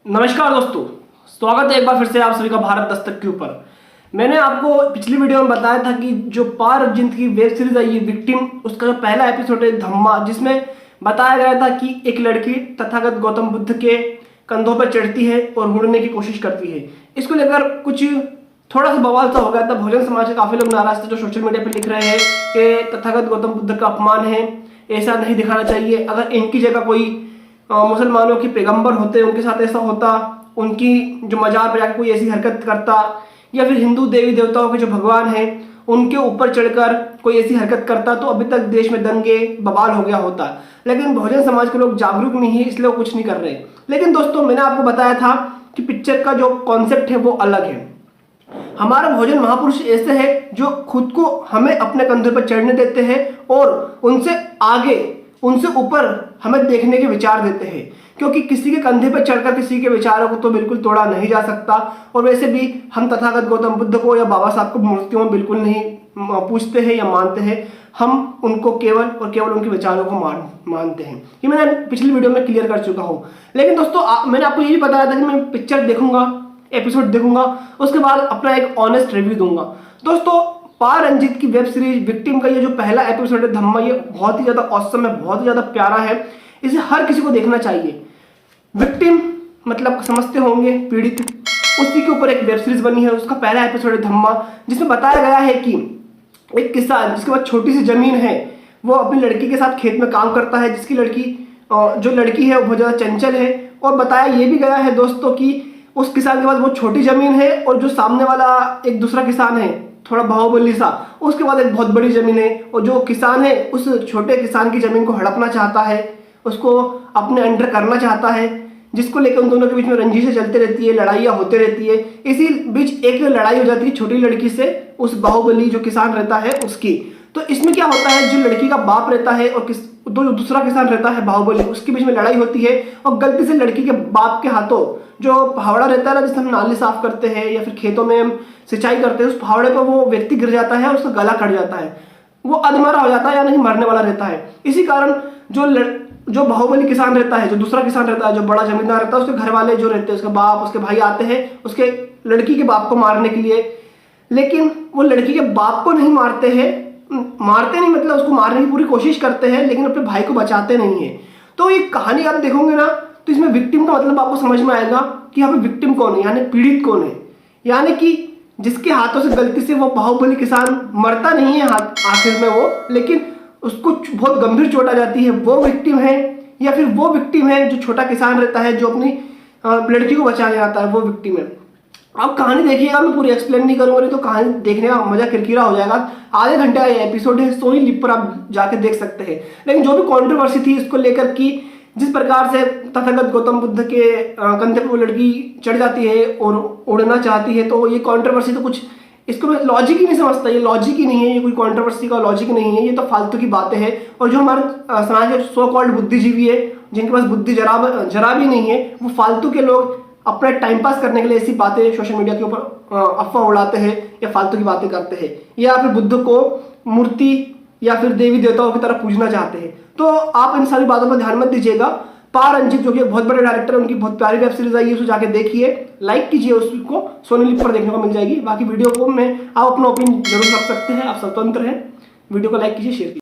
नमस्कार दोस्तों, स्वागत है एक बार फिर से आप सभी का भारत दस्तक के ऊपर। मैंने आपको पिछली वीडियो में बताया था कि जो पार अर्जुन की वेब सीरीज आई है विक्टिम, उसका जो पहला एपिसोड है धम्मा, जिसमें बताया गया था कि एक लड़की तथागत गौतम बुद्ध के कंधों पर चढ़ती है और उड़ने की कोशिश करती है। इसको लेकर कुछ थोड़ा सा बवाल सा हो गया था। बहुजन समाज के काफी लोग नाराज थे जो सोशल मीडिया पर लिख रहे हैं कि तथागत गौतम बुद्ध का अपमान है, ऐसा नहीं दिखाना चाहिए। अगर इनकी जगह कोई मुसलमानों के पैगंबर होते, उनके साथ ऐसा होता, उनकी जो मजार पर जाकर कोई ऐसी हरकत करता, या फिर हिंदू देवी देवताओं के जो भगवान हैं उनके ऊपर चढ़कर कोई ऐसी हरकत करता, तो अभी तक देश में दंगे बवाल हो गया होता। लेकिन बहुजन समाज के लोग जागरूक नहीं है, इसलिए वो कुछ नहीं कर रहे। लेकिन दोस्तों, मैंने आपको बताया था कि पिक्चर का जो कॉन्सेप्ट है वो अलग है। हमारा बहुजन महापुरुष ऐसे है जो खुद को हमें अपने कंधे पर चढ़ने देते हैं और उनसे आगे, उनसे ऊपर हमें देखने के विचार देते हैं, क्योंकि किसी के कंधे पर चढ़कर किसी के विचारों को तो बिल्कुल तोड़ा नहीं जा सकता। और वैसे भी हम तथागत गौतम बुद्ध को या बाबा साहब को मूर्तियों में बिल्कुल नहीं पूछते हैं या मानते हैं। हम उनको केवल और केवल उनके विचारों को मानते हैं। ये मैंने पिछली वीडियो में क्लियर कर चुका हूँ। लेकिन दोस्तों, मैंने आपको ये भी बताया था कि मैं पिक्चर देखूंगा, एपिसोड देखूंगा, उसके बाद अपना एक ऑनेस्ट रिव्यू दूंगा। दोस्तों, पार रंजीत की वेब सीरीज विक्टिम का ये जो पहला एपिसोड है धम्मा, ये बहुत ही ज्यादा ऑसम है, बहुत ही ज्यादा प्यारा है। इसे हर किसी को देखना चाहिए। विक्टिम मतलब समझते होंगे पीड़ित, उसी के ऊपर एक वेब सीरीज बनी है। उसका पहला एपिसोड है धम्मा, जिसमें बताया गया है कि एक किसान जिसके पास छोटी सी जमीन है, वो अपनी लड़की के साथ खेत में काम करता है, जिसकी जो लड़की है वो बहुत ज्यादा चंचल है। और बताया ये भी गया है दोस्तों कि उस किसान के पास बहुत छोटी जमीन है और जो सामने वाला एक दूसरा किसान है, थोड़ा बाहुबली सा, उसके बाद एक बहुत बड़ी जमीन है। और जो किसान है उस छोटे किसान की जमीन को हड़पना चाहता है, उसको अपने अंडर करना चाहता है, जिसको लेकर उन दोनों के बीच में रंजिशें चलती रहती है, लड़ाइयाँ होती रहती है। इसी बीच एक लड़ाई हो जाती है छोटी लड़की से उस बाहुबली जो किसान रहता है उसकी। तो इसमें क्या होता है, जो लड़की का बाप रहता है और दूसरा किसान रहता है बाहुबली, उसके बीच में लड़ाई होती है और गलती से लड़की के बाप के हाथों जो फावड़ा रहता है ना, जिससे हम नाली साफ करते हैं या फिर खेतों में हम सिंचाई करते हैं, उस फावड़े पर वो व्यक्ति गिर जाता है और उसका गला कट जाता है। वो अधमरा हो जाता है, यानी मरने वाला रहता है। इसी कारण जो बाहुबली किसान रहता है, जो दूसरा किसान रहता है, जो बड़ा जमींदार रहता है, उसके घर वाले जो रहते हैं, उसके बाप, उसके भाई आते हैं उसके लड़की के बाप को मारने के लिए। लेकिन वो लड़की के बाप को नहीं मारते हैं, मारते नहीं मतलब उसको मारने की पूरी कोशिश करते हैं, लेकिन अपने भाई को बचाते नहीं है। तो ये कहानी आप देखोगे ना, तो इसमें विक्टिम का मतलब आपको समझ में आएगा कि यहाँ पे विक्टिम कौन है, यानी पीड़ित कौन है। यानी कि जिसके हाथों से गलती से वो बाहुबली किसान मरता नहीं है आखिर में वो, लेकिन उसको बहुत गंभीर चोट आ जाती है, वो विक्टिम है। या फिर वो विक्टिम है जो छोटा किसान रहता है, जो अपनी लड़की को बचाने आता है, वो विक्टिम है। आप कहानी देखिएगा, मैं पूरी एक्सप्लेन नहीं करूंगा, नहीं तो कहानी देखने का मजा किरकिरा हो जाएगा। आधे घंटे का एपिसोड है, सोनी लिप पर आप जाके देख सकते हैं। लेकिन जो भी कंट्रोवर्सी थी इसको लेकर कि जिस प्रकार से तथागत गौतम बुद्ध के कंधे पर वो लड़की चढ़ जाती है और उड़ना चाहती है, तो ये कंट्रोवर्सी तो कुछ, इसको मैं लॉजिक ही नहीं समझता। ये लॉजिक ही नहीं है, ये कोई कंट्रोवर्सी का लॉजिक नहीं है, ये तो फालतू की बातें हैं। और जो हमारे समाज के सो कॉल्ड बुद्धिजीवी है, जिनके पास बुद्धि जरा भी नहीं है, वो फालतू के लोग अपना टाइम पास करने के लिए ऐसी बातें सोशल मीडिया के ऊपर अफवाह उड़ाते हैं या फालतू की बातें करते हैं, या फिर बुद्ध को मूर्ति या फिर देवी देवताओं की तरह पूजना चाहते हैं। तो आप इन सारी बातों पर ध्यान मत दीजिएगा। पार रंजीत जो कि बहुत बड़े डायरेक्टर है, उनकी बहुत प्यारी वेब सीरीज आई है, उसको जाके देखिए, लाइक कीजिए, उसको सोनी लिप पर देखने को मिल जाएगी। बाकी वीडियो को में आप अपना ओपिनियन जरूर रख सकते हैं, आप स्वतंत्र हैं। वीडियो को लाइक कीजिए, शेयर कीजिए।